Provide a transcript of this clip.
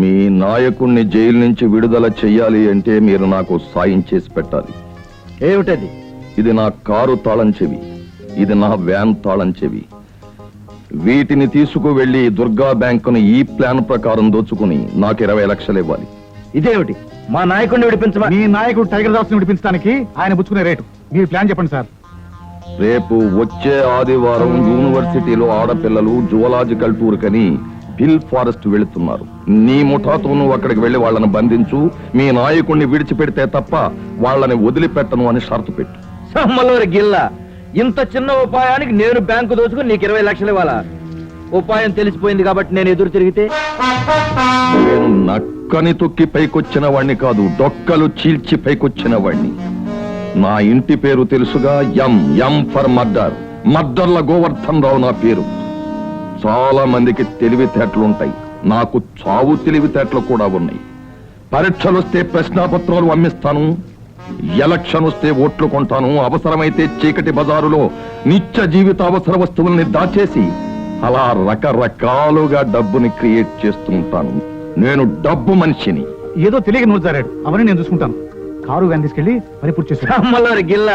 మీ నాయకుణ్ణి jail నుంచి విడుదల చెయ్యాలి అంటే మీరు నాకు సాయం చేసి పెట్టాలి. ఏమిటది? ఇది నా కారు తాళం చెవి, ఇది నా వ్యాన్ తాళం చెవి. వీటిని తీసుకువెళ్లి దుర్గా బ్యాంకును ఈ ప్లాన్ ప్రకారం దోచుకుని నాకు 20 లక్షలు ఇవ్వాలి. ఇదేమిటి? మా నాయకుడిని విడిపించమా? మీ నాయకుడు టైగర్ దాస్ ని విడిపించడానికి ఆయన పుచ్చుకునే రేటు. మీరు ప్లాన్ చెప్పండి సార్. రేపు వచ్చే ఆదివారం యూనివర్సిటీలో ఆడపిల్లలు జువలాజికల్ టూర్ కని హిల్ ఫారెస్ట్ వెళుతున్నారు. నీ ముఠాతో నువ్వు అక్కడికి వెళ్లి వాళ్ళని బంధించు. మీ నాయకుడిని విడిచిపెడితే తప్ప వాళ్ళని వదిలిపెట్టను అని షరతు పెట్టు. సమ్మలోరి గిల్ల, ఇంత చిన్న ఉపాయానికి నేను బ్యాంకు దోచుకుని నీకు 20 లక్షలు ఇవ్వాలా? ఉపాయం తెలిసిపోయింది కాబట్టి నేను ఎదురు తిరిగితే? నేను నక్కని తొక్కి పైకొచ్చిన వాణ్ణి కాదు, డొక్కలు చీల్చి పైకొచ్చిన వాణ్ణి. నా ఇంటి పేరు తెలుసుగా, ఎం ఫర్ మర్డర్. మర్డర్ల గోవర్ధన్ రావు నా పేరు. చాలా మందికి తెలివితేటలుంటాయి, నాకు చావు తెలివితేటలు కూడా ఉన్నాయి. పరీక్షలు వస్తే ప్రశ్నాపత్రాలు అమ్మిస్తాను, ఎలక్షన్ వస్తే ఓట్లు కొంటాను, అవసరమైతే చీకటి బజారులో నిత్య జీవిత అవసర వస్తువుల్ని దాచేసి అలా రకరకాలుగా డబ్బుని క్రియేట్ చేస్తుంటాను. నేను డబ్బు మనిషిని. ఏదో తెలియక నోరు జారాడు, అవన్నీ నేను చూసుకుంటాను. కారు వ్యాన్ తీసుకెళ్లి పని పూర్తి చేస్తాను. సమ్మలోరి గిల్ల,